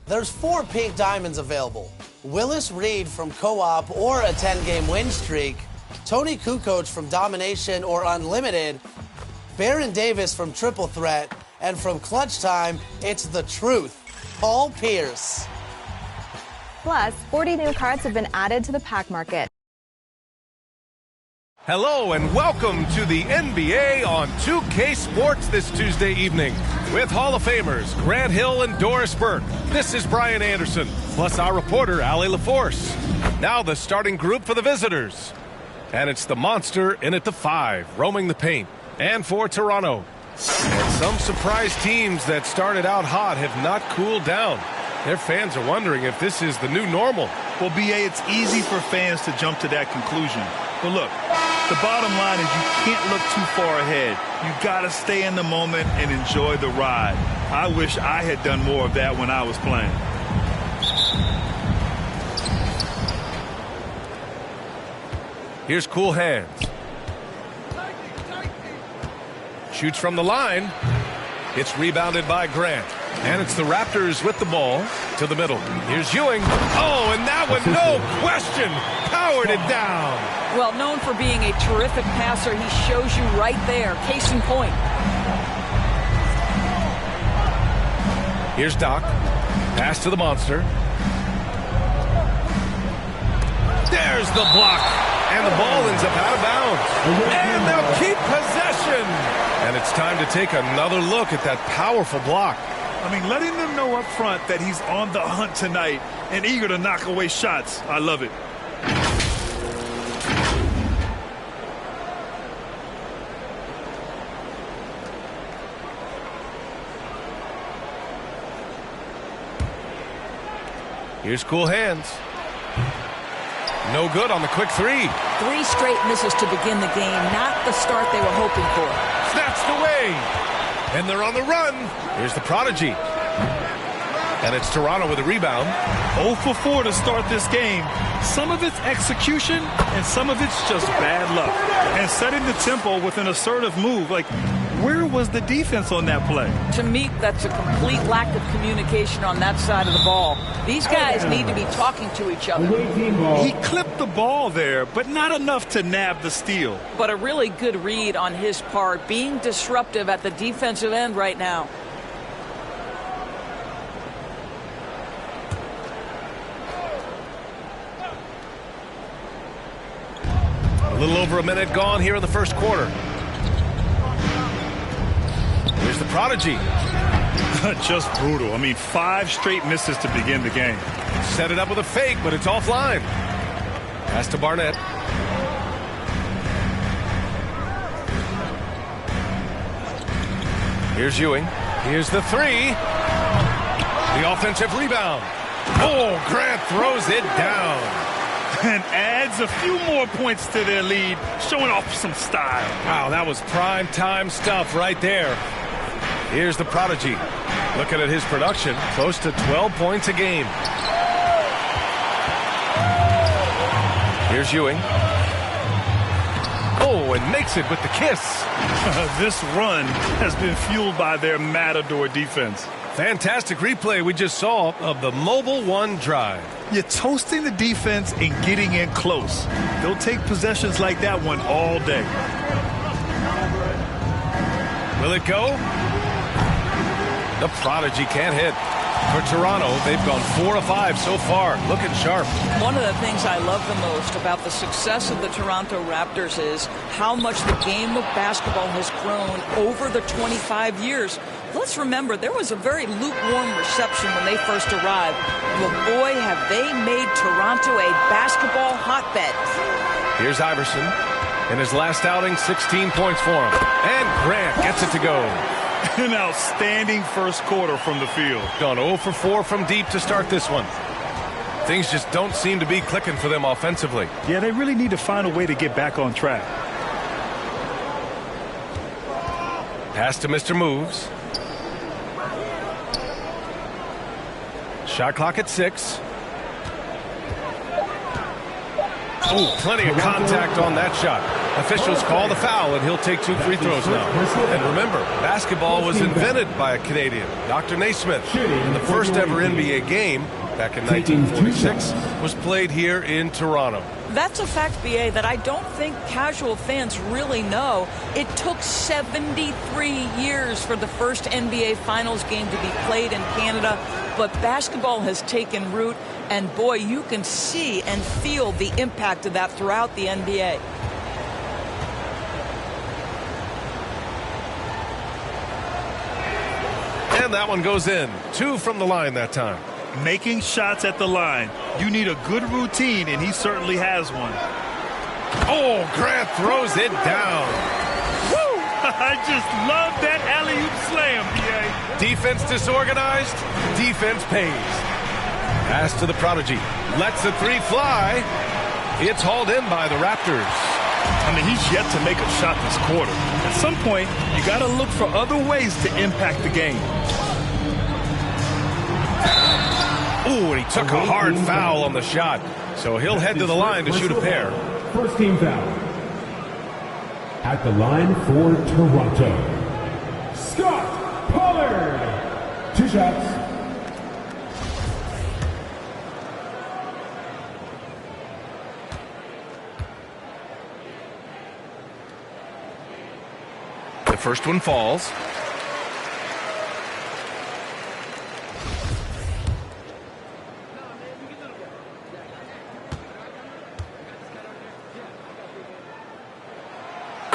There's 4 pink diamonds available. Willis Reed from Co-op or a 10-game win streak. Tony Kukoc from Domination or Unlimited. Baron Davis from Triple Threat. And from Clutch Time, it's the truth, Paul Pierce. Plus, 40 new cards have been added to the pack market. Hello and welcome to the NBA on 2K Sports this Tuesday evening with Hall of Famers Grant Hill and Doris Burke. This is Brian Anderson, plus our reporter Allie LaForce. Now the starting group for the visitors. And it's the monster in at the 5, roaming the paint. And for Toronto. And some surprise teams that started out hot have not cooled down. Their fans are wondering if this is the new normal. Well, B.A., it's easy for fans to jump to that conclusion. But look, the bottom line is you can't look too far ahead. You got to stay in the moment and enjoy the ride. I wish I had done more of that when I was playing. Here's Cool Hands. Shoots from the line. It's rebounded by Grant. And it's the Raptors with the ball to the middle. Here's Ewing. Oh, and that one, no question, powered it down. Well, known for being a terrific passer, he shows you right there. Case in point. Here's Doc. Pass to the monster. There's the block. And the ball ends up out of bounds. And they'll keep possession. And it's time to take another look at that powerful block. I mean, letting them know up front that he's on the hunt tonight and eager to knock away shots. I love it. Here's Cool Hands. No good on the quick 3. 3 straight misses to begin the game. Not the start they were hoping for. Snatched away. And they're on the run. Here's the prodigy. And it's Toronto with a rebound. 0 for 4 to start this game. Some of it's execution and some of it's just bad luck. And setting the tempo with an assertive move. Like, where was the defense on that play? To me, that's a complete lack of communication on that side of the ball. These guys need to be talking to each other. He clipped the ball there, but not enough to nab the steal. But a really good read on his part, being disruptive at the defensive end right now. A little over a minute gone here in the first quarter. Here's the prodigy. Just brutal. I mean, 5 straight misses to begin the game. Set it up with a fake, but it's offline. Pass to Barnett. Here's Ewing. Here's the 3. The offensive rebound. Oh, Grant throws it down. And adds a few more points to their lead, showing off some style. Wow, that was prime time stuff right there. Here's the prodigy. Looking at his production, close to 12 points a game. Here's Ewing. Oh, and makes it with the kiss. This run has been fueled by their Matador defense. Fantastic replay we just saw of the Mobile One drive. You're toasting the defense and getting in close. They'll take possessions like that one all day. Will it go? The prodigy can't hit. For Toronto, they've gone 4 of 5 so far, looking sharp. One of the things I love the most about the success of the Toronto Raptors is how much the game of basketball has grown over the 25 years. Let's remember, there was a very lukewarm reception when they first arrived. Well, boy, have they made Toronto a basketball hotbed. Here's Iverson. In his last outing, 16 points for him. And Grant gets it to go. An outstanding first quarter from the field. Gone 0 for 4 from deep to start this one. Things just don't seem to be clicking for them offensively. Yeah, they really need to find a way to get back on track. Pass to Mr. Moves. Shot clock at 6. Oh, plenty of contact on that shot. Officials call the foul, and he'll take 2 free throws now. And remember, basketball was invented by a Canadian, Dr. Naismith. And the first ever NBA game, back in 1946, was played here in Toronto. That's a fact, BA, that I don't think casual fans really know. It took 73 years for the first NBA Finals game to be played in Canada, but basketball has taken root, and boy, you can see and feel the impact of that throughout the NBA. And that one goes in. 2 from the line that time. Making shots at the line. You need a good routine, and he certainly has one. Oh, Grant throws it down. Woo! I just love that alley-oop slam, BA. Defense disorganized, defense pays. Pass to the prodigy. Lets the 3 fly. It's hauled in by the Raptors. I mean, he's yet to make a shot this quarter. At some point, you got to look for other ways to impact the game. Ooh, and he took a hard foul on the shot. So he'll head to the line to shoot a pair. First team foul. At the line for Toronto, Scott Pollard. 2 shots. The first one falls.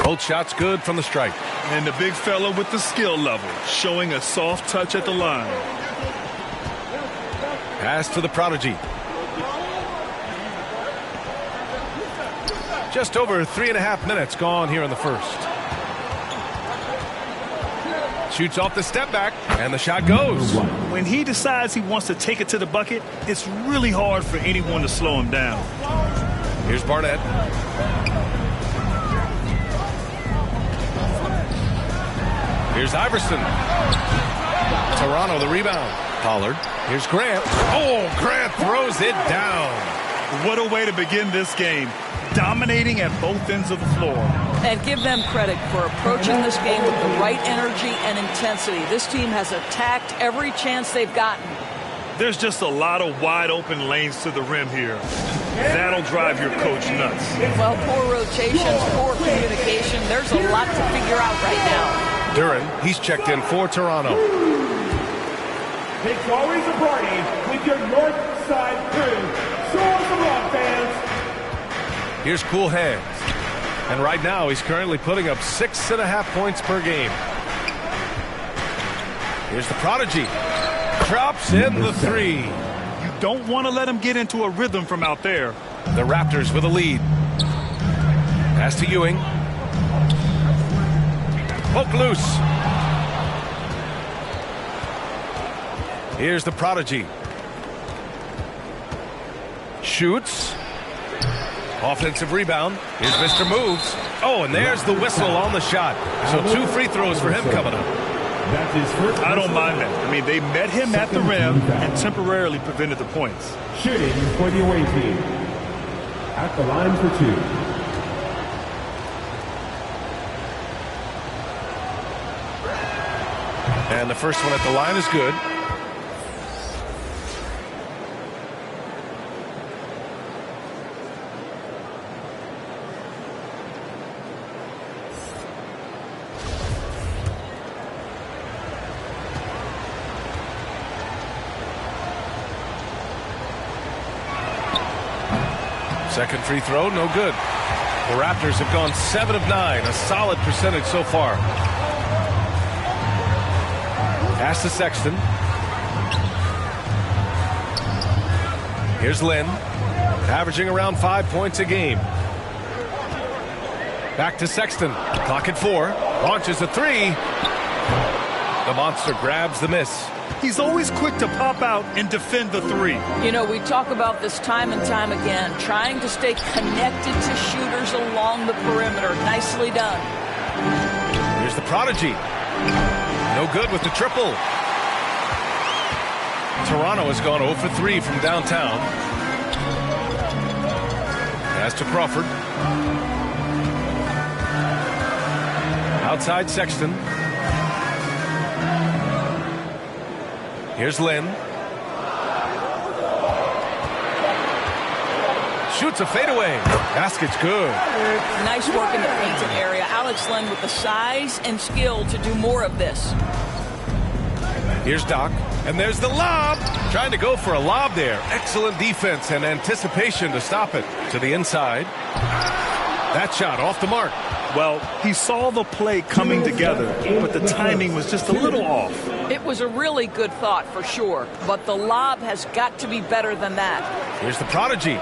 Both shots good from the stripe. And the big fella with the skill level, showing a soft touch at the line. Pass to the prodigy. Just over 3.5 minutes gone here in the first. Shoots off the step back, and the shot goes. When he decides he wants to take it to the bucket, it's really hard for anyone to slow him down. Here's Barnett. Here's Iverson. Toronto the rebound. Pollard. Here's Grant. Oh, Grant throws it down. What a way to begin this game. Dominating at both ends of the floor. And give them credit for approaching this game with the right energy and intensity. This team has attacked every chance they've gotten. There's just a lot of wide open lanes to the rim here. That'll drive your coach nuts. Well, poor rotations, poor communication. There's a lot to figure out right now. Duran, he's checked in for Toronto. It's always a party with your North Side crew. Show us some love, fans. Here's Cool Hands. And right now, he's currently putting up 6.5 points per game. Here's the prodigy. Drops in the 3. You don't want to let him get into a rhythm from out there. The Raptors with a lead. Pass to Ewing. Poke loose. Here's the prodigy. Shoots. Offensive rebound. Here's Mr. Moves. Oh, and there's the whistle on the shot. So 2 free throws for him coming up. I don't mind that. I mean, they met him at the rim and temporarily prevented the points. Shooting for the away team. At the line for 2. And the first one at the line is good. Second free throw, no good. The Raptors have gone 7 of 9, a solid percentage so far. Pass to Sexton. Here's Lynn, averaging around 5 points a game. Back to Sexton. Clock at 4. Launches a 3. The monster grabs the miss. He's always quick to pop out and defend the 3. You know, we talk about this time and time again, trying to stay connected to shooters along the perimeter. Nicely done. Here's the prodigy. No good with the triple. Toronto has gone 0 for 3 from downtown. Pass to Crawford. Outside Sexton. Here's Lynn. Shoots a fadeaway. Basket's good. Nice work in the painted area. Alex Len with the size and skill to do more of this. Here's Doc. And there's the lob. Trying to go for a lob there. Excellent defense and anticipation to stop it. To the inside. That shot off the mark. Well, he saw the play coming together, but the timing was just a little off. It was a really good thought for sure, but the lob has got to be better than that. Here's the prodigy.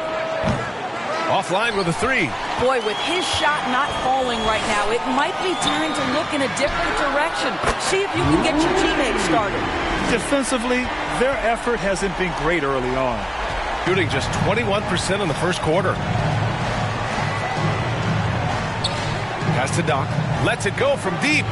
Offline with a three. Boy, with his shot not falling right now, it might be time to look in a different direction. See if you can get your teammates started. Defensively, their effort hasn't been great early on. Shooting just 21% in the first quarter. Pass to Doc. Lets it go from deep.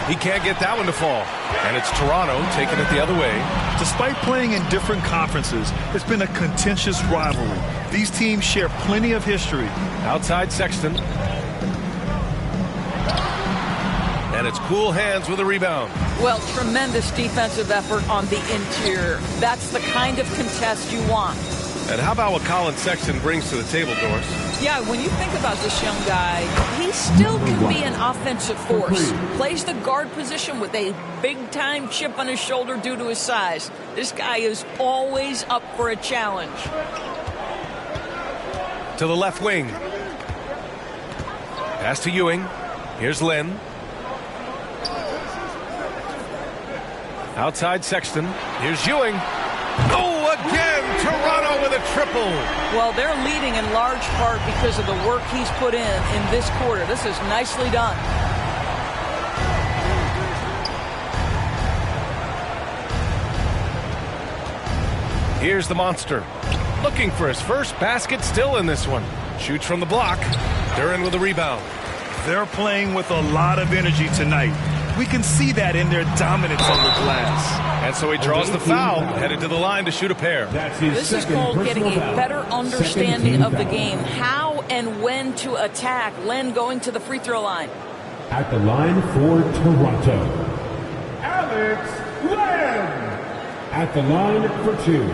He can't get that one to fall. And it's Toronto taking it the other way. Despite playing in different conferences, it's been a contentious rivalry. These teams share plenty of history. Outside Sexton. And it's cool hands with a rebound. Well, tremendous defensive effort on the interior. That's the kind of contest you want. And how about what Colin Sexton brings to the table, Doris? Yeah, when you think about this young guy, he still can be an offensive force. Plays the guard position with a big-time chip on his shoulder due to his size. This guy is always up for a challenge. To the left wing. Pass to Ewing. Here's Lynn. Outside Sexton. Here's Ewing. Oh, again, Toronto with a triple. Well, they're leading in large part because of the work he's put in this quarter. This is nicely done. Here's the monster. Looking for his first basket still in this one. Shoots from the block. Duran with a rebound. They're playing with a lot of energy tonight. We can see that in their dominance on the glass. And so he draws the foul, headed to the line to shoot a pair. This is called getting a better understanding of the game, how and when to attack. Len going to the free throw line. At the line for Toronto, Alex Len. At the line for two.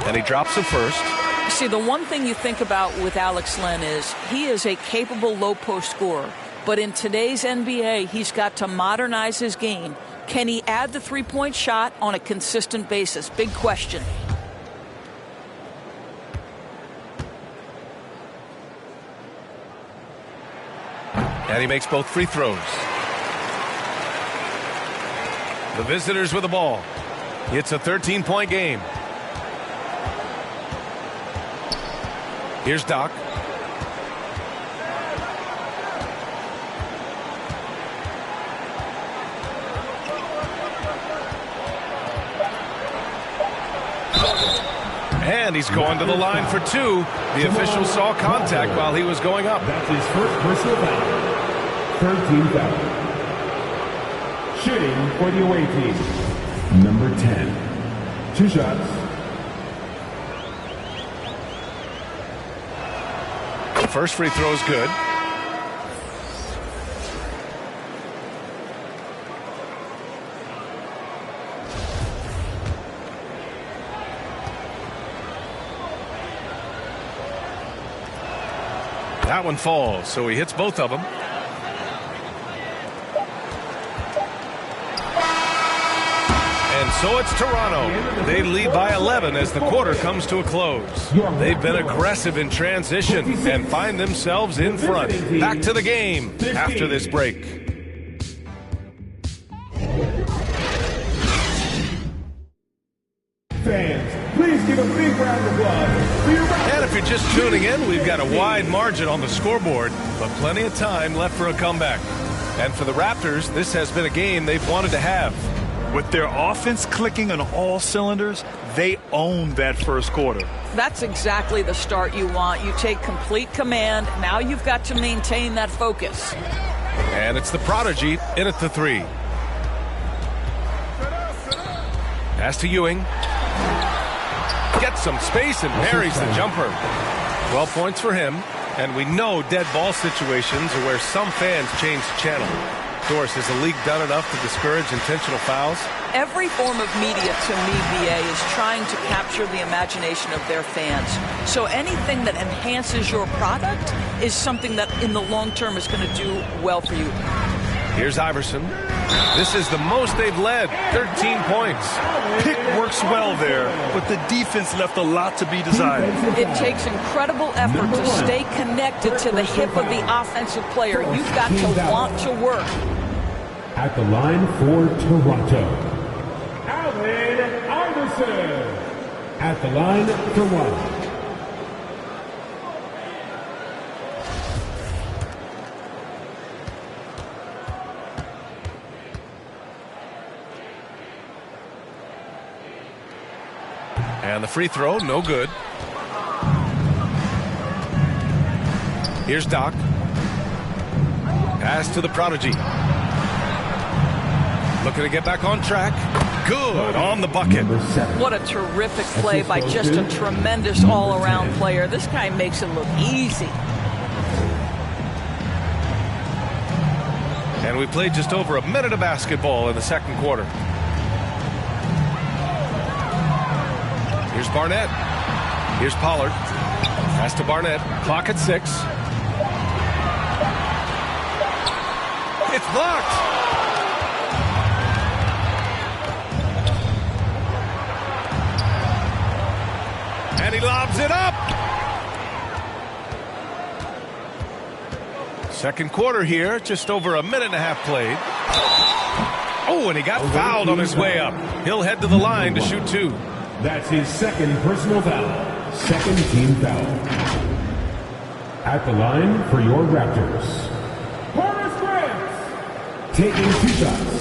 And he drops the first. See, the one thing you think about with Alex Len is he is a capable low-post scorer. But in today's NBA, he's got to modernize his game. Can he add the three-point shot on a consistent basis? Big question. And he makes both free throws. The visitors with the ball. It's a 13-point game. Here's Doc. And he's going to the line for two. The official saw contact while he was going up. That's his first personal foul. 13 foul. Shooting for the away team. Number 10. 2 shots. First free throw is good. That one falls, so he hits both of them. And so it's Toronto. They lead by 11 as the quarter comes to a close. They've been aggressive in transition and find themselves in front. Back to the game after this break. Fans, please give a big round of applause. And if you're just tuning in, we've got a wide margin on the scoreboard, but plenty of time left for a comeback. And for the Raptors, this has been a game they've wanted to have. With their offense clicking on all cylinders, they own that first quarter. That's exactly the start you want. You take complete command. Now you've got to maintain that focus. And it's the prodigy in at the three. Pass to Ewing. Gets some space and parries the jumper. 12 points for him. And we know dead ball situations are where some fans change the channel. Doris, has the league done enough to discourage intentional fouls? Every form of media, to me, BA, is trying to capture the imagination of their fans. So anything that enhances your product is something that in the long term is going to do well for you. Here's Iverson. This is the most they've led, 13 points. Pick works well there, but the defense left a lot to be desired. It takes incredible effort to stay connected to the hip of the offensive player. You've got to want to work. At the line for Toronto, Allen Iverson. At the line for one. And the free throw, no good. Here's Doc. Pass to the prodigy. Looking to get back on track. Good on the bucket. What a terrific play by just a tremendous all-around player. This guy makes it look easy. And we played just over a minute of basketball in the second quarter. Here's Barnett. Here's Pollard. Pass to Barnett. Clock at 6. It's blocked. And he lobs it up. Second quarter here. Just over a minute and a half played. Oh, and he got fouled on his way up. He'll head to the line to shoot 2. That's his second personal foul. Second team foul. At the line for your Raptors, Horace Grant. Taking 2 shots.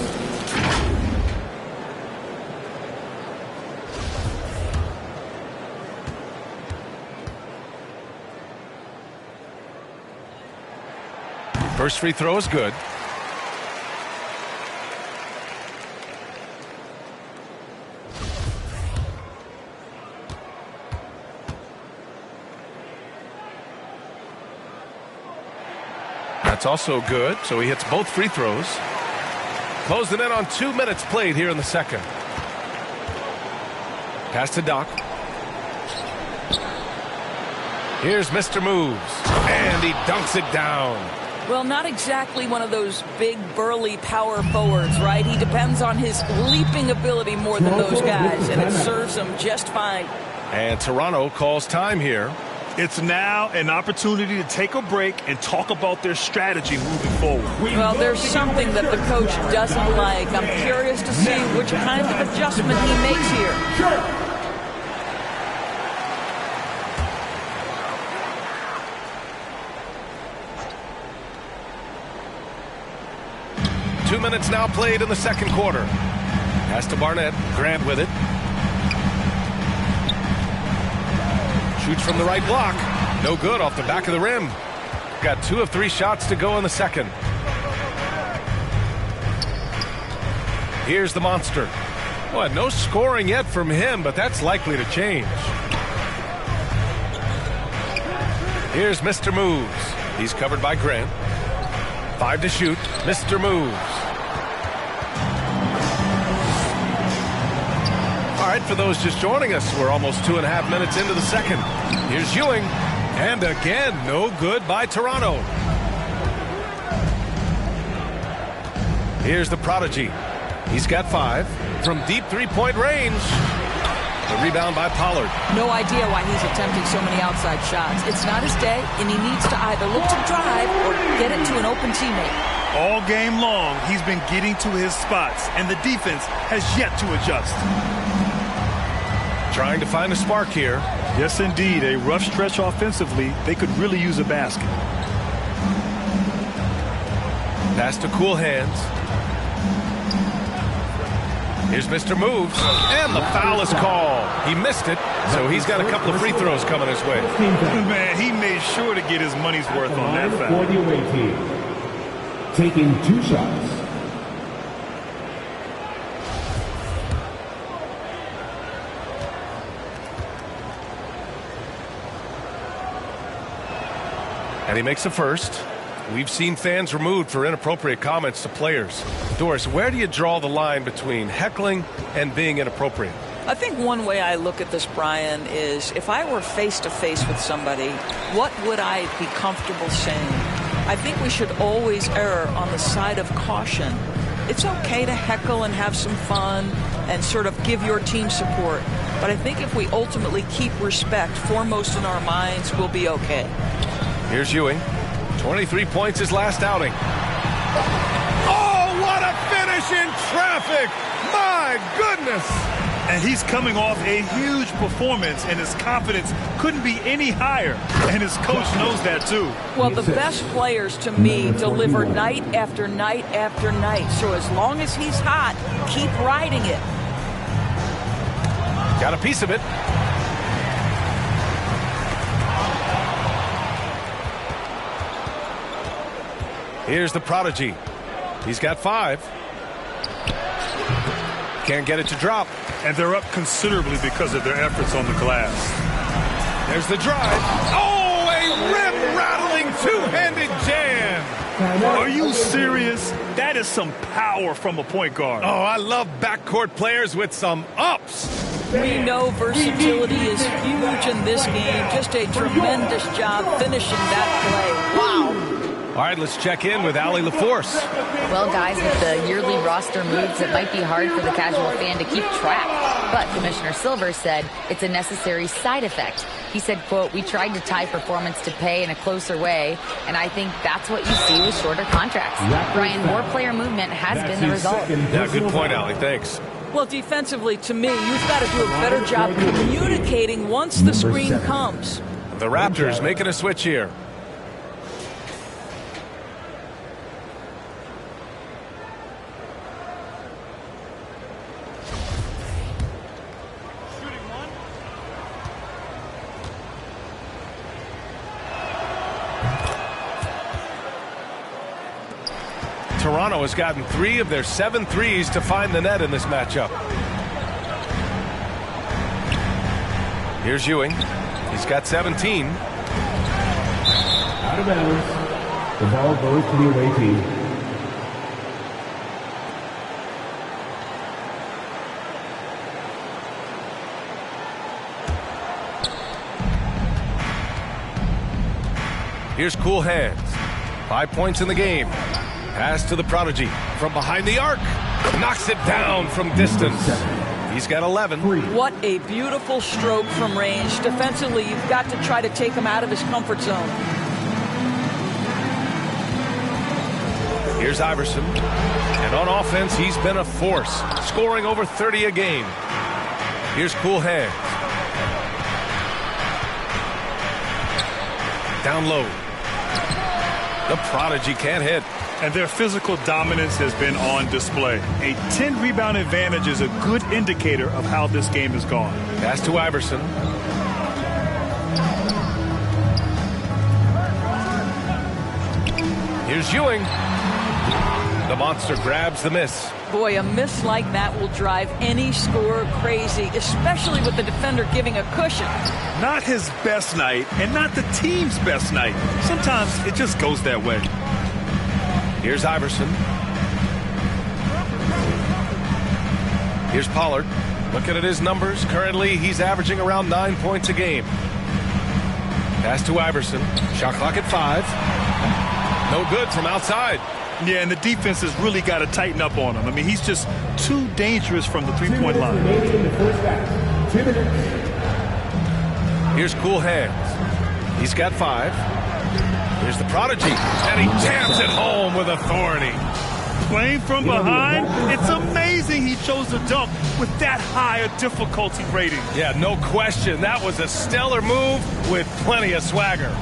First free throw is good. That's also good, so he hits both free throws. Closing in on 2 minutes played here in the second. Pass to Doc. Here's Mr. Moves, and he dunks it down. Well, not exactly one of those big, burly power forwards, right? He depends on his leaping ability more than those guys, and it serves him just fine. And Toronto calls time here. It's now an opportunity to take a break and talk about their strategy moving forward. Well, there's something that the coach doesn't like. I'm curious to see which kind of adjustment he makes here. 2 minutes now played in the second quarter. Pass to Barnett. Grant with it. Shoots from the right block. No good off the back of the rim. Got 2 of 3 shots to go in the second. Here's the monster. Well, no scoring yet from him, but that's likely to change. Here's Mr. Moves. He's covered by Grant. 5 to shoot. Mr. Moves. All right, for those just joining us, we're almost 2.5 minutes into the second. Here's Ewing. And again, no good by Toronto. Here's the prodigy. He's got 5 from deep three-point range. The rebound by Pollard. No idea why he's attempting so many outside shots. It's not his day, and he needs to either look to drive or get it to an open teammate. All game long, he's been getting to his spots, and the defense has yet to adjust. Trying to find a spark here. Yes, indeed. A rough stretch offensively. They could really use a basket. Pass to cool hands. Here's Mr. Moves, and the foul is called. He missed it, so he's got a couple of free throws coming his way. Man, he made sure to get his money's worth on that foul. For the away team, taking 2 shots. And he makes the first. We've seen fans removed for inappropriate comments to players. Doris, where do you draw the line between heckling and being inappropriate? I think one way I look at this, Brian, is if I were face-to-face with somebody, what would I be comfortable saying? I think we should always err on the side of caution. It's okay to heckle and have some fun and sort of give your team support. But I think if we ultimately keep respect foremost in our minds, we'll be okay. Here's Ewing. 23 points his last outing. Oh, what a finish in traffic! My goodness! And he's coming off a huge performance, and his confidence couldn't be any higher. And his coach knows that, too. Well, the best players, to me, deliver night after night after night. So as long as he's hot, keep riding it. Got a piece of it. Here's the prodigy. He's got 5. Can't get it to drop. And they're up considerably because of their efforts on the glass. There's the drive. Oh, a rim-rattling two-handed jam. Are you serious? That is some power from a point guard. Oh, I love backcourt players with some ups. We know versatility is huge in this game. Just a tremendous job finishing that play. Wow. All right, let's check in with Allie LaForce. Well, guys, with the yearly roster moves, it might be hard for the casual fan to keep track. But Commissioner Silver said it's a necessary side effect. He said, quote, "We tried to tie performance to pay in a closer way, and I think that's what you see with shorter contracts." Brian, more player movement has been the result. Yeah, good point, Allie. Thanks. Well, defensively, to me, you've got to do a better job communicating once the screen comes. The Raptors making a switch here. Toronto has gotten 3 of their 7 threes to find the net in this matchup. Here's Ewing. He's got 17. Out of bounds. The ball goes to the away team. Here's Cool Hands. 5 points in the game. Pass to the prodigy from behind the arc. Knocks it down from distance. He's got 11. What a beautiful stroke from range. Defensively, you've got to try to take him out of his comfort zone. Here's Iverson. And on offense, he's been a force, scoring over 30 a game. Here's Cool Hands. Down low. The prodigy can't hit. And their physical dominance has been on display. A 10-rebound advantage is a good indicator of how this game has gone. Pass to Iverson. Here's Ewing. The monster grabs the miss. Boy, a miss like that will drive any scorer crazy, especially with the defender giving a cushion. Not his best night, and not the team's best night. Sometimes it just goes that way. Here's Iverson. Here's Pollard. Looking at his numbers, currently he's averaging around 9 points a game. Pass to Iverson. Shot clock at 5. No good from outside. Yeah, and the defense has really got to tighten up on him. I mean, he's just too dangerous from the three-point line. Here's Cool Hands. He's got 5. Here's the prodigy, and he jams it home with authority. Playing from behind, it's amazing he chose to dunk with that high a difficulty rating. Yeah, no question. That was a stellar move with plenty of swagger.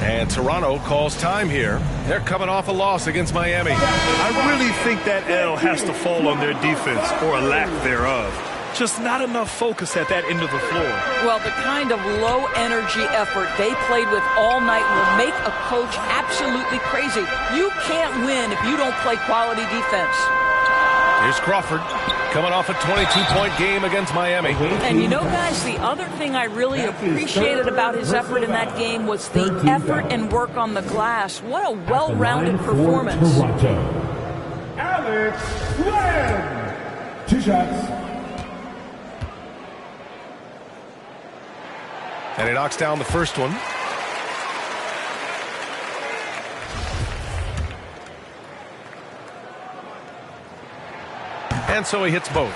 And Toronto calls time here. They're coming off a loss against Miami. I really think that L has to fall on their defense, or a lack thereof. Just not enough focus at that end of the floor. Well, the kind of low-energy effort they played with all night will make a coach absolutely crazy. You can't win if you don't play quality defense. Here's Crawford coming off a 22-point game against Miami. And you know, guys, the other thing I really appreciated about his effort in that game was the effort and work on the glass. What a well-rounded performance. Alex Len. 2 shots. And he knocks down the first one. And so he hits both.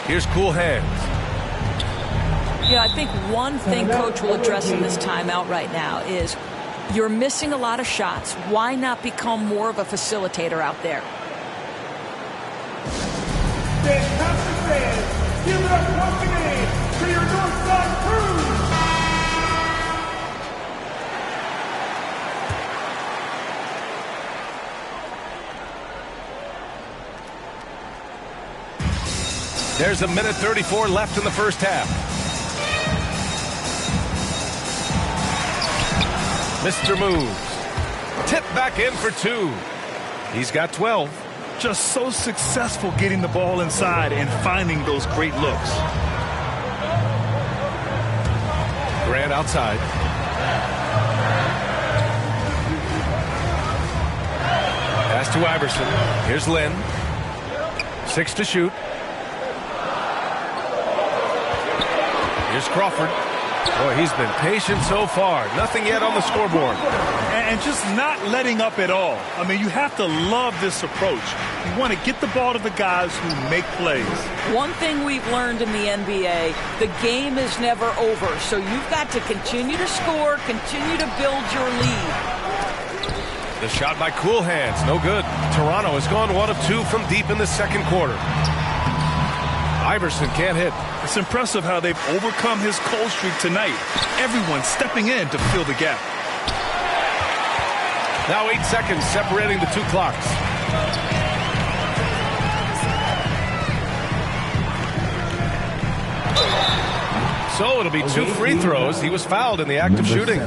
Here's cool hands. Yeah, I think one thing Coach will address in this timeout right now is you're missing a lot of shots. Why not become more of a facilitator out there? Fantastic fans, give it up once again for your Northside crew. There's a minute 34 left in the first half. Mr. Moves. Tip back in for 2. He's got 12. Just so successful getting the ball inside and finding those great looks. Grant outside. Pass to Iverson. Here's Lynn. 6 to shoot. Here's Crawford. Boy, he's been patient so far. Nothing yet on the scoreboard. And just not letting up at all. I mean, you have to love this approach. You want to get the ball to the guys who make plays. One thing we've learned in the NBA, the game is never over. So you've got to continue to score, continue to build your lead. The shot by Cool Hands, no good. Toronto has gone 1 of 2 from deep in the second quarter. Iverson can't hit. It's impressive how they've overcome his cold streak tonight. Everyone stepping in to fill the gap. Now 8 seconds separating the 2 clocks. So it'll be 2 free throws. He was fouled in the act of shooting.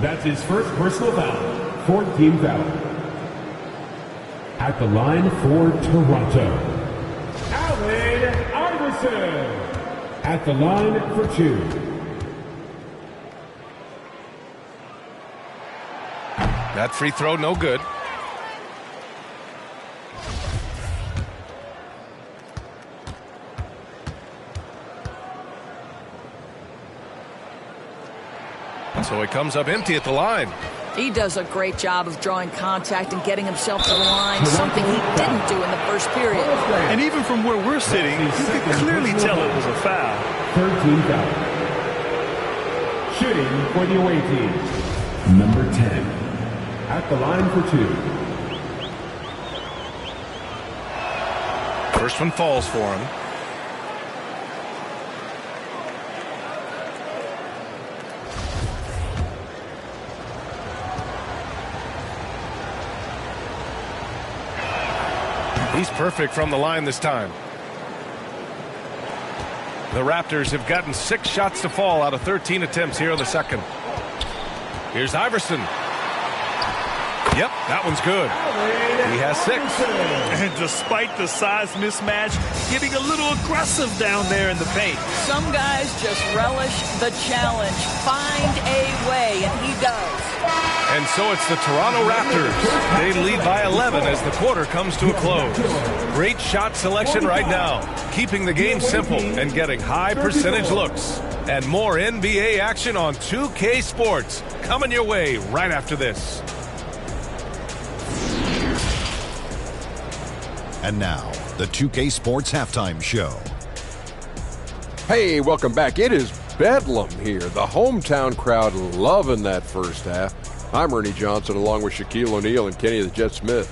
That's his first personal foul. 14 foul. At the line for Toronto, Allen Iverson. At the line for 2. That free throw, no good. So he comes up empty at the line. He does a great job of drawing contact and getting himself to the line, something he didn't do in the first period. And even from where we're sitting, you can clearly tell it was a foul. 13 foul. Shooting for the away team, number 10. At the line for 2. First one falls for him. He's perfect from the line this time. The Raptors have gotten 6 shots to fall out of 13 attempts here in the second. Here's Iverson. Yep, that one's good. He has 6. And despite the size mismatch, getting a little aggressive down there in the paint. Some guys just relish the challenge. Find a way, and he does. And so it's the Toronto Raptors. They lead by 11 as the quarter comes to a close. Great shot selection right now, keeping the game simple and getting high percentage looks. And more NBA action on 2K Sports coming your way right after this. And now, the 2K Sports Halftime Show. Hey, welcome back. It is bedlam here. The hometown crowd loving that first half. I'm Ernie Johnson along with Shaquille O'Neal and Kenny the Jet Smith.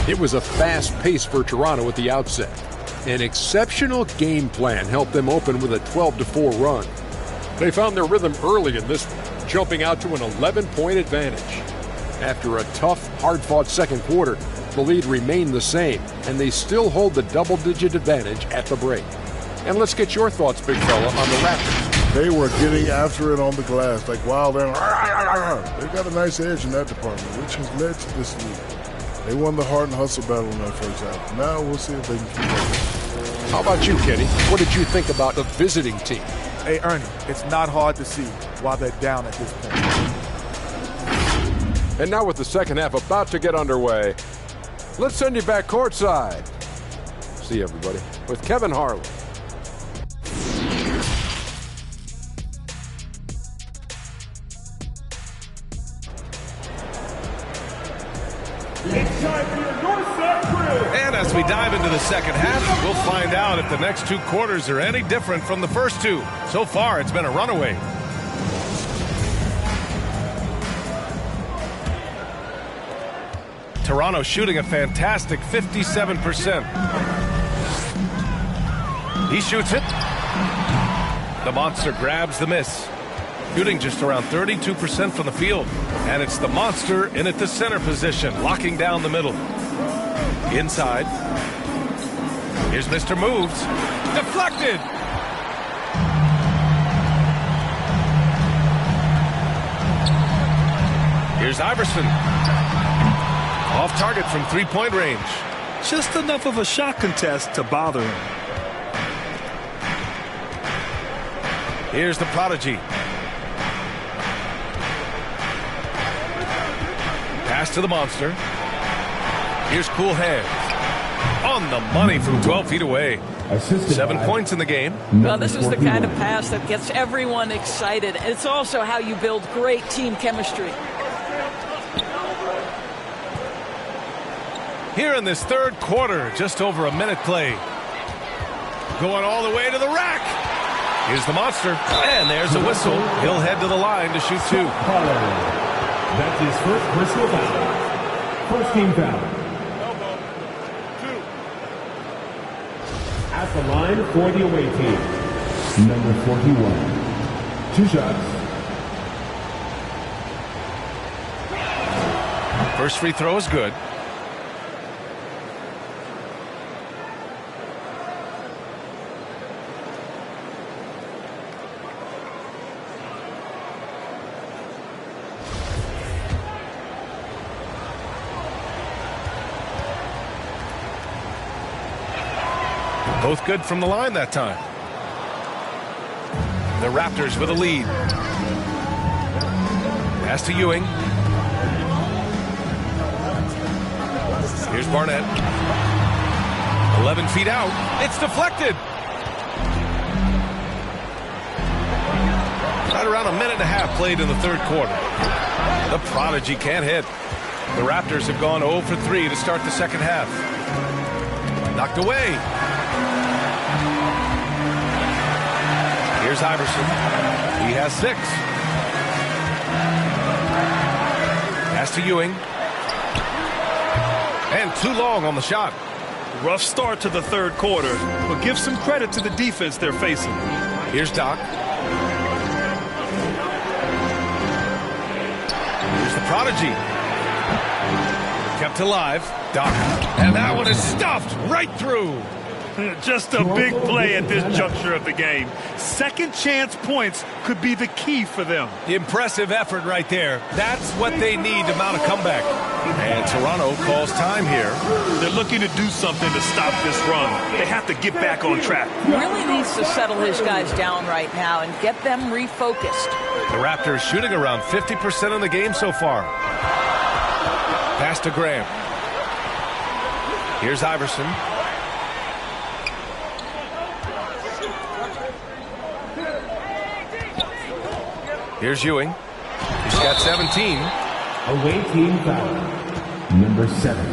It was a fast pace for Toronto at the outset. An exceptional game plan helped them open with a 12-4 run. They found their rhythm early in this one, jumping out to an 11-point advantage. After a tough, hard-fought second quarter, the lead remained the same, and they still hold the double-digit advantage at the break. And let's get your thoughts, big fella, on the Raptors. They were getting after it on the glass, like wild animals. They got a nice edge in that department, which has led to this lead. They won the heart and hustle battle in that first half. Now we'll see if they can keep up. How about you, Kenny? What did you think about the visiting team? Hey, Ernie, it's not hard to see why they're down at this point. And now with the second half about to get underway, let's send you back courtside. See everybody with Kevin Harlan. And as we dive into the second half, we'll find out if the next two quarters are any different from the first two. So far, it's been a runaway. Toronto shooting a fantastic 57%. He shoots it. The monster grabs the miss. Shooting just around 32% from the field. And it's the monster in at the center position, locking down the middle. Inside. Here's Mr. Moves. Deflected! Here's Iverson. Off target from three-point range. Just enough of a shot contest to bother him. Here's the prodigy. Pass to the monster. Here's cool hands. On the money from 12 feet away. 7 points in the game. Well, this is the kind of pass that gets everyone excited. It's also how you build great team chemistry. Here in this third quarter, just over a minute played. Going all the way to the rack. Here's the monster. And there's a whistle. He'll head to the line to shoot two. That's his first personal foul. First team foul. At the line for the away team, number 41. 2 shots. First free throw is good. Both good from the line that time. The Raptors with a lead. Pass to Ewing. Here's Barnett. 11 feet out. It's deflected. Right around a minute and a half played in the third quarter. The prodigy can't hit. The Raptors have gone 0 for 3 to start the second half. Knocked away. Here's Iverson. He has 6. Pass to Ewing. And too long on the shot. Rough start to the third quarter, but give some credit to the defense they're facing. Here's Doc. Here's the prodigy. Kept alive. Doc. And that one is stuffed right through. Just a big play at this juncture of the game. Second chance points could be the key for them. Impressive effort right there. That's what they need to mount a comeback. And Toronto calls time here. They're looking to do something to stop this run. They have to get back on track. Really needs to settle his guys down right now and get them refocused. The Raptors shooting around 50% in the game so far. Pass to Graham. Here's Iverson. Here's Ewing. He's got 17. Away team foul. Number 7.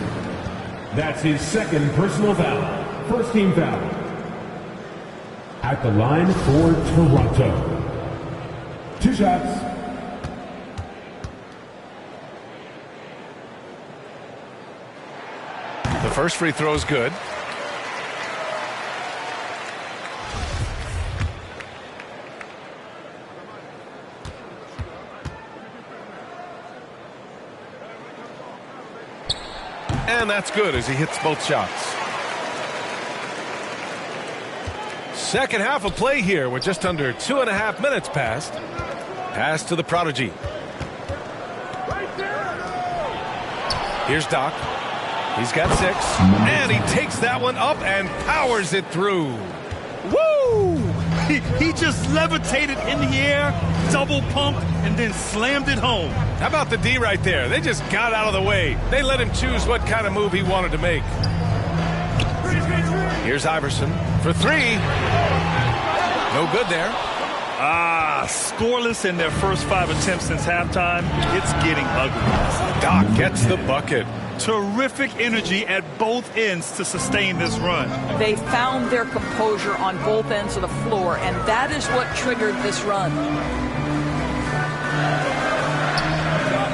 That's his second personal foul. First team foul. At the line for Toronto. 2 shots. The first free throw is good. And that's good as he hits both shots. Second half of play here with just under 2.5 minutes passed. Pass to the prodigy. Here's Doc. He's got 6. And he takes that one up and powers it through. Woo! He just levitated in the air, double pumped, and then slammed it home. How about the D right there? They just got out of the way. They let him choose what kind of move he wanted to make. Here's Iverson for 3. No good there. Scoreless in their first 5 attempts since halftime. It's getting ugly. Doc gets the bucket. Terrific energy at both ends to sustain this run. They found their composure on both ends of the floor, and that is what triggered this run.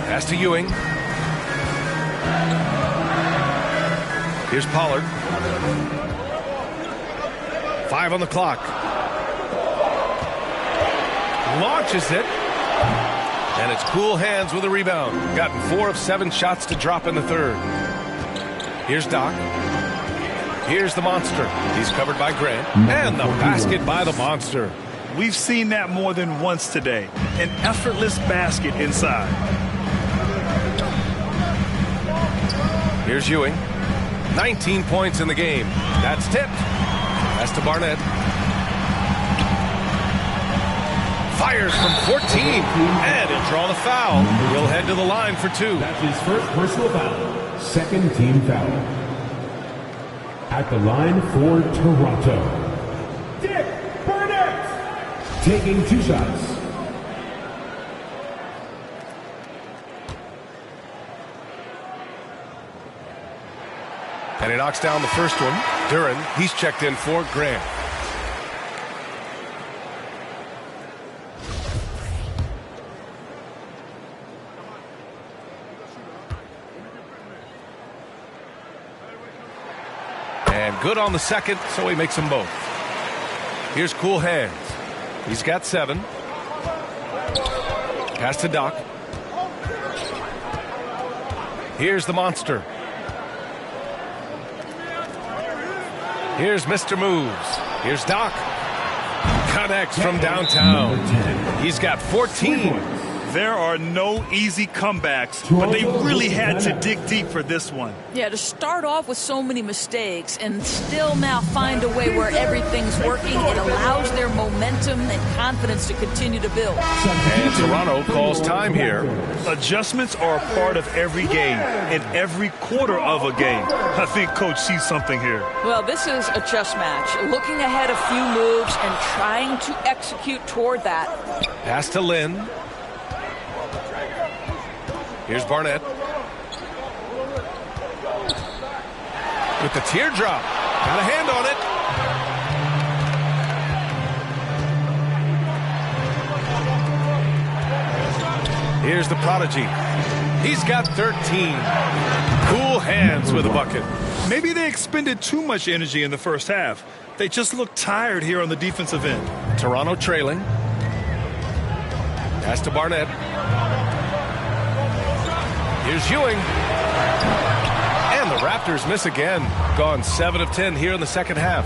Pass to Ewing. Here's Pollard. 5 on the clock. Launches it. And it's cool hands with a rebound. Gotten 4 of 7 shots to drop in the third. Here's Doc. Here's the monster. He's covered by Grant. And the basket by the monster. We've seen that more than once today. An effortless basket inside. Here's Ewing. 19 points in the game. That's tipped. Pass to Barnett. Fires from 14, and he'll draw the foul. He'll head to the line for 2. That's his first personal foul. Second team foul. At the line for Toronto, Dick Burnett, taking 2 shots. And he knocks down the first one. Duran, he's checked in for Grant. And good on the second, so he makes them both. Here's cool hands. He's got 7. Pass to Doc. Here's the monster. Here's Mr. Moves. Here's Doc. Connects from downtown. He's got 14. There are no easy comebacks, but they really had to dig deep for this one. Yeah, to start off with so many mistakes and still now find a way where everything's working, it allows their momentum and confidence to continue to build. And Toronto calls time here. Adjustments are a part of every game and every quarter of a game. I think Coach sees something here. Well, this is a chess match. Looking ahead a few moves and trying to execute toward that. Pass to Lynn. Here's Barnett. With the teardrop. Got a hand on it. Here's the prodigy. He's got 13. Cool hands with a bucket. Maybe they expended too much energy in the first half. They just look tired here on the defensive end. Toronto trailing. Pass to Barnett. Here's Ewing. And the Raptors miss again. Gone 7 of 10 here in the second half.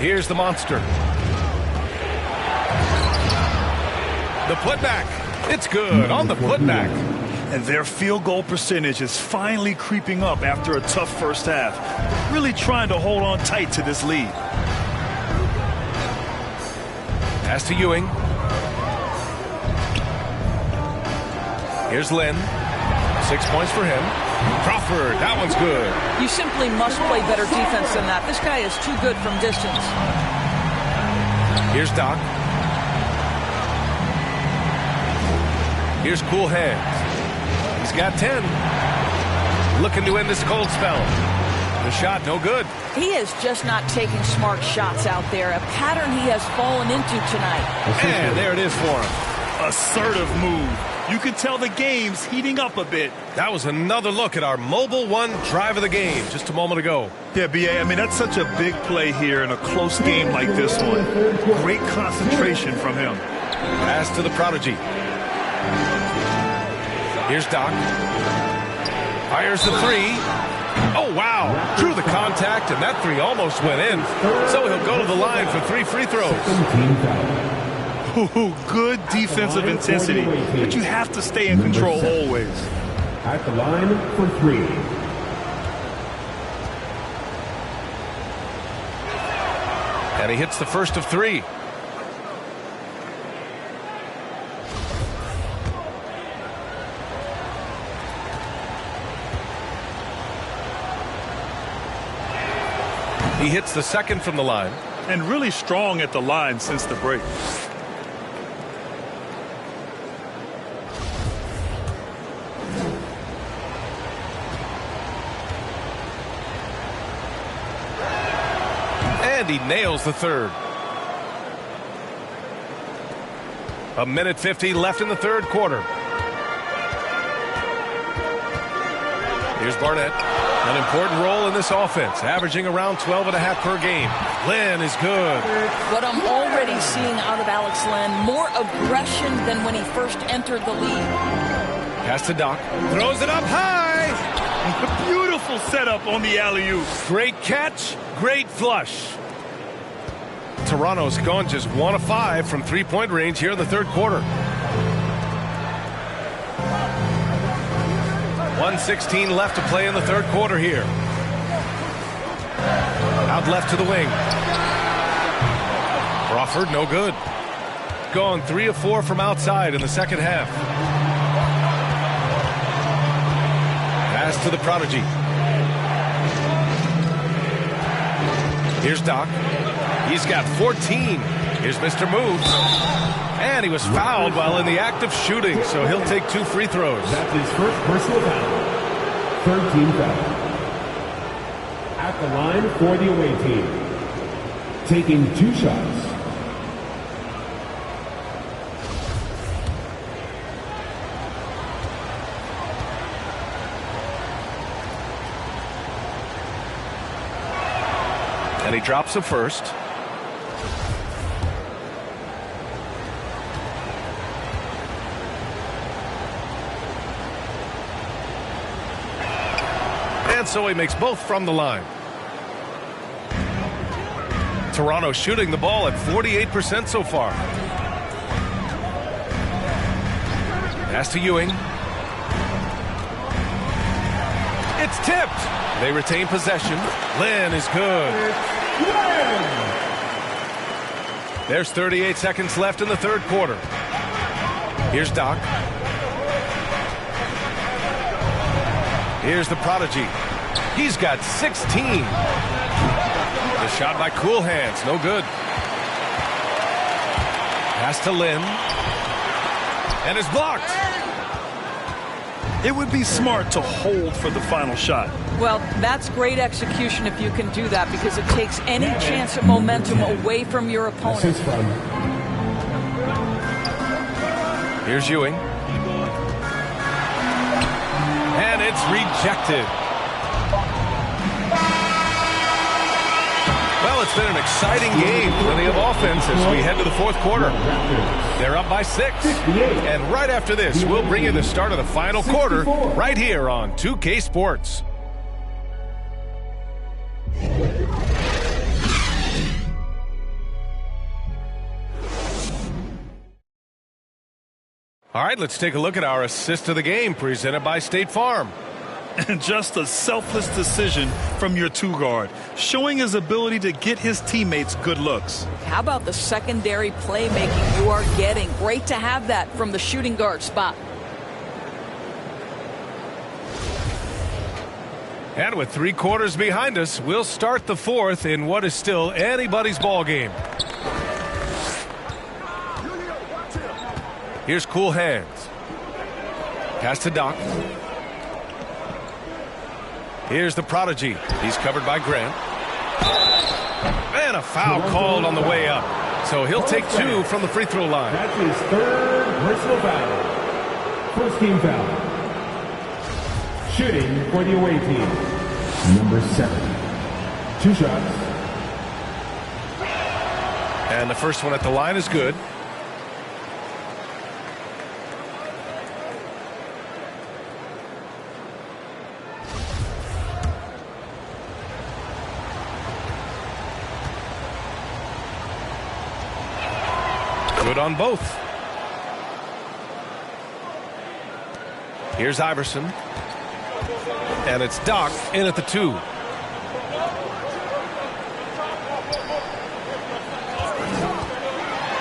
Here's the monster. The putback. It's good on the putback. And their field goal percentage is finally creeping up after a tough first half. Really trying to hold on tight to this lead. Pass to Ewing. Here's Lynn. 6 points for him. Crawford, that one's good. You simply must play better defense than that. This guy is too good from distance. Here's Doc. Here's cool hands. He's got 10. Looking to end this cold spell. The shot, no good. He is just not taking smart shots out there. A pattern he has fallen into tonight. And there it is for him. Assertive move. You can tell the game's heating up a bit. That was another look at our Mobile One drive of the game just a moment ago. Yeah, B.A., I mean, that's such a big play here in a close game like this one. Great concentration from him. Pass to the prodigy. Here's Doc. Fires the 3. Oh, wow. Drew the contact blocked, and that three almost went in. So he'll go to the line for 3 free throws. Ooh, good defensive intensity, but you have to stay in control always. At the line for 3. And he hits the first of 3. He hits the second from the line. And really strong at the line since the break. And he nails the third. 1:50 left in the third quarter. Here's Barnett. An important role in this offense, averaging around 12.5 per game. Lynn is good. What I'm already seeing out of Alex Len, more aggression than when he first entered the league. Pass to Doc. Throws it up high. Beautiful setup on the alley-oop. Great catch. Great flush. Toronto's gone just 1 of 5 from three-point range here in the third quarter. 1:16 left to play in the third quarter here. Out left to the wing. Crawford, no good. Gone 3 of 4 from outside in the second half. Pass to the prodigy. Here's Doc. He's got 14. Here's Mr. Moves. And he was fouled while in the act of shooting, so he'll take 2 free throws. That's his first personal foul. Third team foul. At the line for the away team. Taking 2 shots. And he drops the first. And so he makes both from the line. Toronto shooting the ball at 48% so far. Pass to Ewing. It's tipped. They retain possession. Lynn is good. There's 38 seconds left in the third quarter. Here's Doc. Here's the prodigy. He's got 16. The shot by Cool Hands, no good. Pass to Lynn. And it's blocked. It would be smart to hold for the final shot. Well, that's great execution if you can do that, because it takes any chance of momentum away from your opponent. Here's Ewing. And it's rejected. Well, it's been an exciting game. Plenty of offense as we head to the fourth quarter. They're up by 6. And right after this, we'll bring you the start of the final quarter right here on 2K Sports. All right, let's take a look at our assist of the game presented by State Farm. And just a selfless decision from your 2-guard, showing his ability to get his teammates good looks. How about the secondary playmaking you are getting? Great to have that from the shooting guard spot. And with 3 quarters behind us, we'll start the fourth in what is still anybody's ball game. Here's Cool Hands. Pass to Doc. Here's the prodigy. He's covered by Grant. And a foul called on the way up. So he'll take 2 from the free throw line. That's his third personal foul. First team foul. Shooting for the away team. Number 7. 2 shots. And the first one at the line is good. Good on both. Here's Iverson. And it's Doc in at the 2.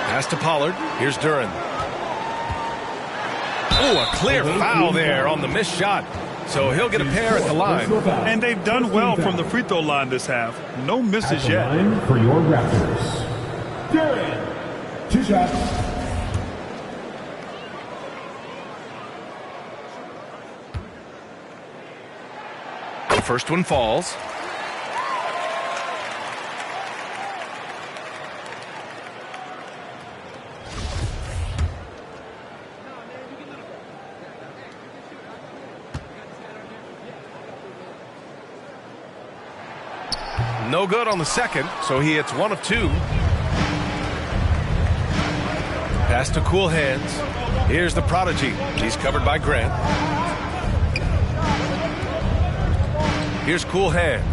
Pass to Pollard. Here's Duren. Oh, a clear foul there on the missed shot. So he'll get a pair at the line. And they've done well from the free throw line this half. No misses yet. Line for your Raptors. Duren. 2 shots. The first one falls. No good on the second, so he hits 1 of 2. Pass to Cool Hands. Here's the prodigy. He's covered by Grant. Here's Cool Hands.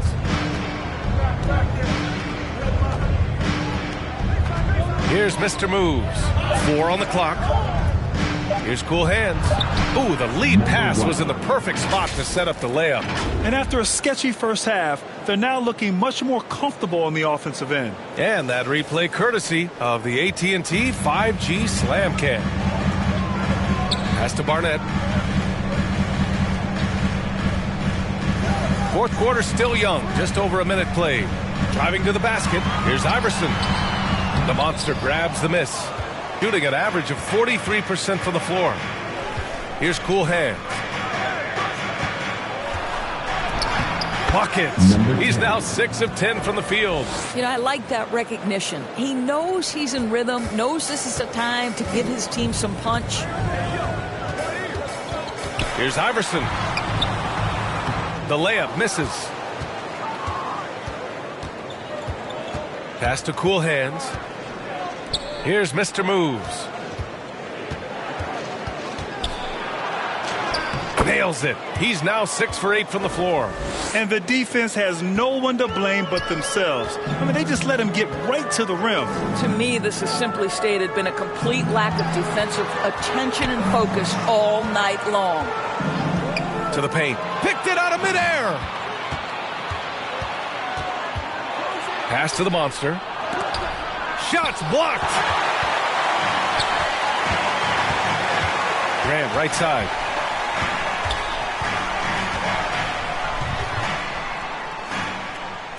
Here's Mr. Moves. 4 on the clock. Here's Cool Hands. Ooh, the lead pass was in the perfect spot to set up the layup. And after a sketchy first half, they're now looking much more comfortable on the offensive end. And that replay courtesy of the AT&T 5G Slam Cam. Pass to Barnett. Fourth quarter still young, just over a minute played. Driving to the basket, here's Iverson. The monster grabs the miss, shooting an average of 43% from the floor. Here's Cool Hands. Buckets. He's now 6 of 10 from the field. You know, I like that recognition. He knows he's in rhythm, knows this is the time to give his team some punch. Here's Iverson. The layup misses. Pass to Cool Hands. Here's Mr. Moves. Nails it. He's now 6 for 8 from the floor. And the defense has no one to blame but themselves. I mean, they just let him get right to the rim. To me, this has simply stated been a complete lack of defensive attention and focus all night long. To the paint. Picked it out of midair. Pass to the monster. Shots blocked. Grant right side.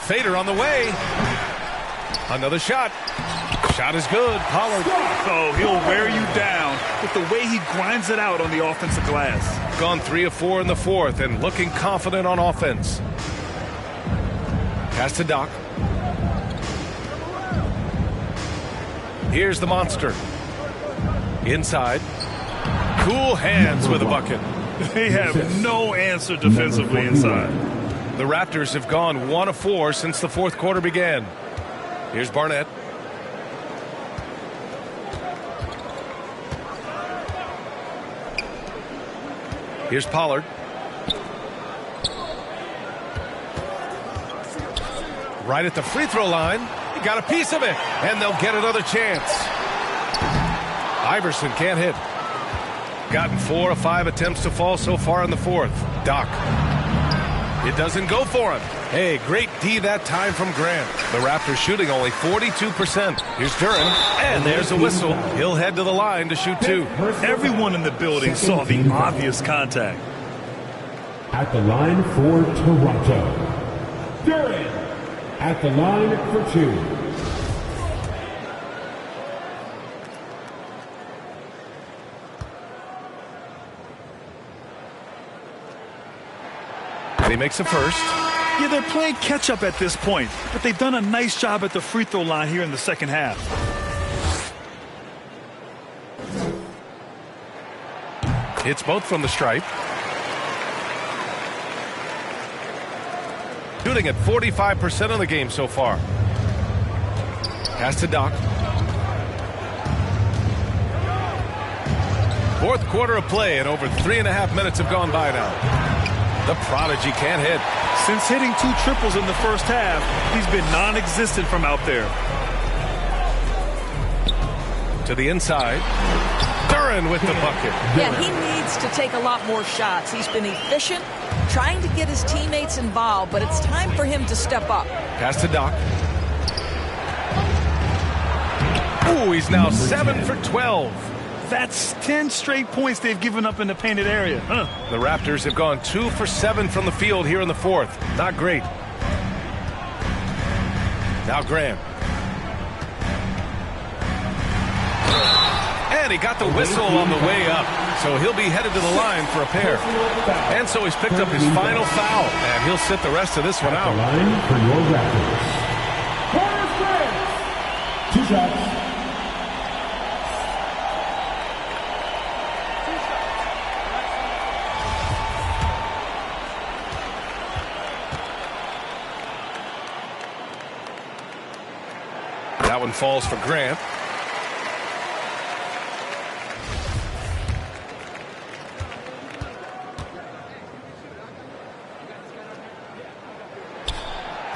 Fader on the way. Another shot. Shot is good. Pollard. Oh, he'll wear you down with the way he grinds it out on the offensive glass. Gone 3 of 4 in the fourth and looking confident on offense. Pass to Doc. Here's the monster. Inside. Cool Hands with a bucket. They have no answer defensively inside. The Raptors have gone 1 of 4 since the fourth quarter began. Here's Barnett. Here's Pollard. Right at the free throw line. He got a piece of it, and they'll get another chance. Iverson can't hit. Gotten 4 of 5 attempts to fall so far in the fourth. Doc. It doesn't go for him. Hey, great D that time from Grant. The Raptors shooting only 42%. Here's Duren, and there's a whistle. He'll head to the line to shoot 2. Everyone in the building saw the obvious contact. At the line for Toronto, Duren. At the line for 2. And he makes a first. Yeah, they're playing catch-up at this point, but they've done a nice job at the free throw line here in the second half. Hits both from the stripe. Shooting at 45% of the game so far. Pass to Doc. Fourth quarter of play, and over 3.5 minutes have gone by now. The prodigy can't hit. Since hitting 2 triples in the first half, he's been non-existent from out there. To the inside. Duren with the bucket. Yeah, he needs to take a lot more shots. He's been efficient, trying to get his teammates involved, but it's time for him to step up. Pass to Doc. Ooh, he's now 7 for 12. That's 10 straight points they've given up in the painted area. The Raptors have gone 2 for 7 from the field here in the fourth. Not great. Now Graham. And he got the whistle on the way up, so he'll be headed to the line for a pair. And so he's picked up his final foul, and he'll sit the rest of this one out. Line for your Raptors. Horace Grant. 2 shots. That one falls for Grant.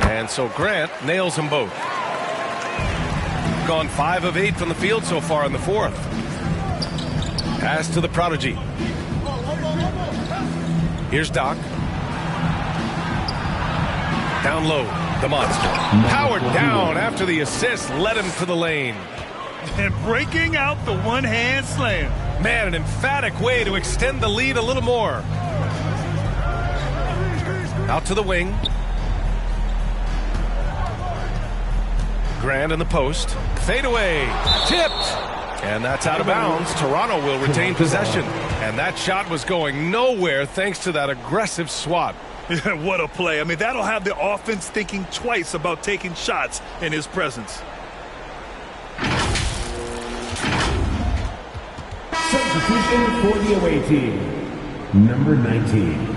And so Grant nails them both. Gone 5 of 8 from the field so far in the fourth. Pass to the prodigy. Here's Doc. Down low, the monster. Powered down after the assist led him to the lane. And breaking out the one-hand slam. Man, an emphatic way to extend the lead a little more. Out to the wing. Grant in the post. Fade away. Tipped. And that's out of bounds. Toronto will retain possession. And that shot was going nowhere thanks to that aggressive swat. What a play. I mean, that'll have the offense thinking twice about taking shots in his presence. Substitution for the away team. Number 19.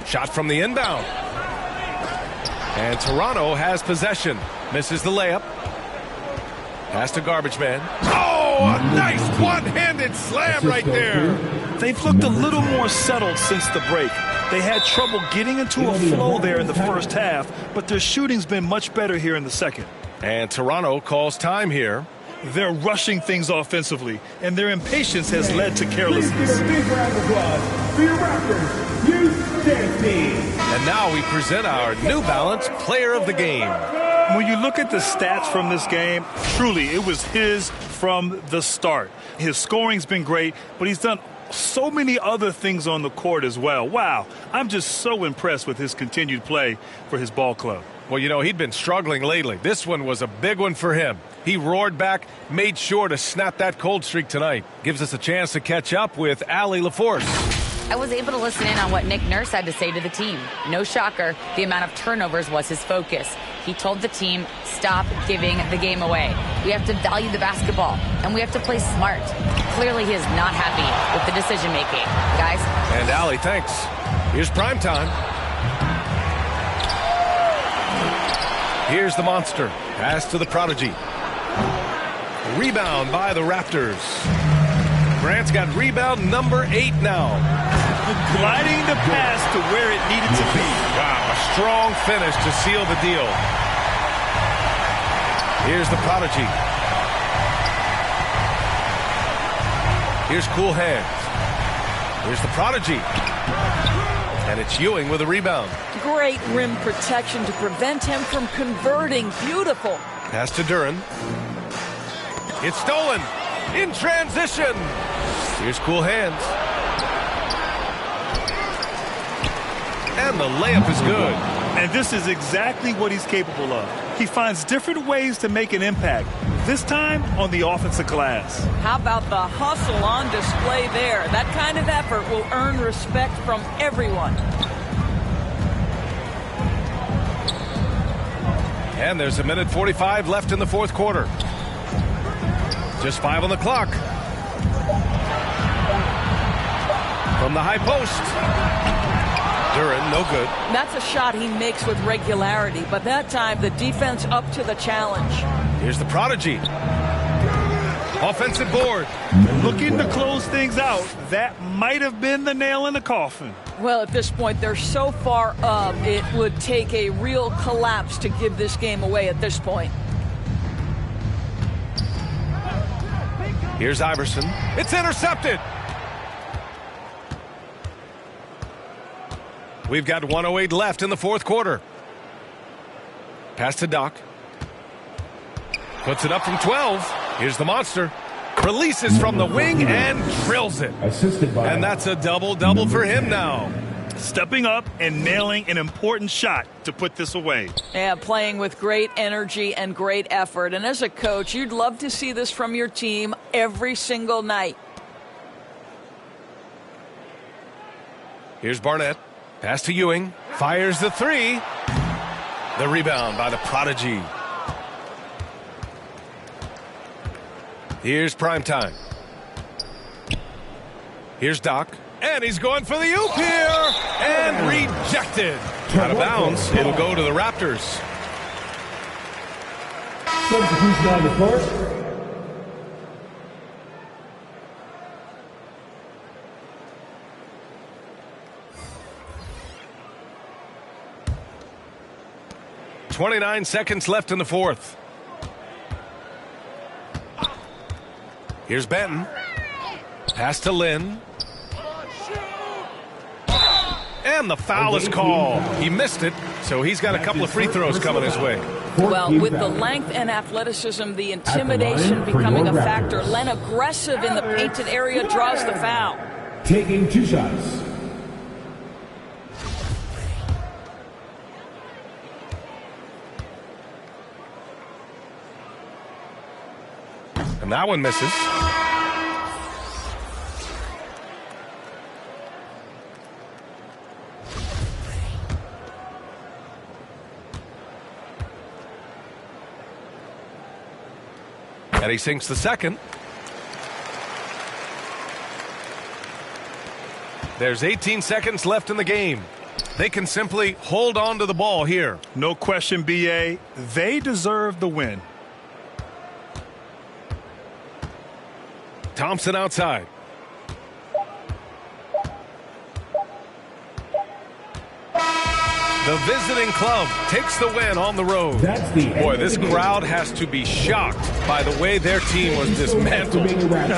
Shot from the inbound. And Toronto has possession. Misses the layup. Pass to garbage man. Oh, a nice one-handed slam right there. They've looked a little more settled since the break. They had trouble getting into a flow there in the first half, but their shooting's been much better here in the second. And Toronto calls time here. They're rushing things offensively, and their impatience has led to carelessness. Big round of applause for your Raptors. Use safety. And now we present our New Balance Player of the Game. When you look at the stats from this game, truly, it was his from the start. His scoring's been great, but he's done so many other things on the court as well. Wow, I'm just so impressed with his continued play for his ball club. Well, you know, he'd been struggling lately. This one was a big one for him. He roared back, made sure to snap that cold streak tonight. Gives us a chance to catch up with Allie LaForce. I was able to listen in on what Nick Nurse had to say to the team. No shocker, the amount of turnovers was his focus. He told the team, stop giving the game away. We have to value the basketball, and we have to play smart. Clearly, he is not happy with the decision-making. Guys? And Allie, thanks. Here's prime time. Here's the monster. Pass to the prodigy. Rebound by the Raptors. Grant's got rebound number 8 now. Gliding the pass to where it needed to be. Wow, a strong finish to seal the deal. Here's the prodigy. Here's cool hands. Here's the prodigy. And it's Ewing with a rebound. Great rim protection to prevent him from converting. Beautiful. Pass to Duren. It's stolen. In transition. Here's cool hands. And the layup is good. And this is exactly what he's capable of. He finds different ways to make an impact. This time on the offensive glass. How about the hustle on display there? That kind of effort will earn respect from everyone. And there's a minute 45 left in the fourth quarter. Just 5 on the clock. From the high post. Duren, no good. That's a shot he makes with regularity, but that time the defense up to the challenge. Here's the prodigy. Offensive board. Looking to close things out. That might have been the nail in the coffin. Well, at this point, they're so far up, it would take a real collapse to give this game away at this point. Here's Iverson. It's intercepted. We've got 1:08 left in the fourth quarter. Pass to Doc. Puts it up from 12. Here's the monster. Releases from the wing and drills it. And that's a double-double for him now. Stepping up and nailing an important shot to put this away. Yeah, playing with great energy and great effort. And as a coach, you'd love to see this from your team every single night. Here's Barnett. Pass to Ewing. Fires the three. The rebound by the prodigy. Here's Primetime. Here's Doc. And he's going for the oop here. And rejected. Out of bounds. It'll go to the Raptors. Substitution on the court. .29 seconds left in the fourth. Here's Benton. Pass to Lynn. And the foul is called. He missed it, so he's got a couple of free throws coming his way. Well, with the length and athleticism, the intimidation becoming a factor. Len aggressive in the painted area, draws the foul. Taking 2 shots. And that one misses. And he sinks the second. There's 18 seconds left in the game. They can simply hold on to the ball here. No question, BA. They deserve the win. Thompson outside. The visiting club takes the win on the road. Boy, this crowd has to be shocked by the way their team was dismantled.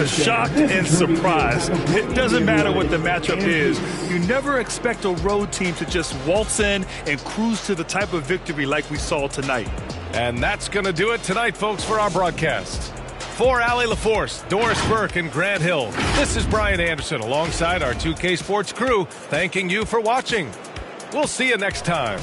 Shocked and surprised. It doesn't matter what the matchup is. You never expect a road team to just waltz in and cruise to the type of victory like we saw tonight. And that's going to do it tonight, folks, for our broadcast. For Allie LaForce, Doris Burke, and Grant Hill, this is Brian Anderson alongside our 2K Sports crew, thanking you for watching. We'll see you next time.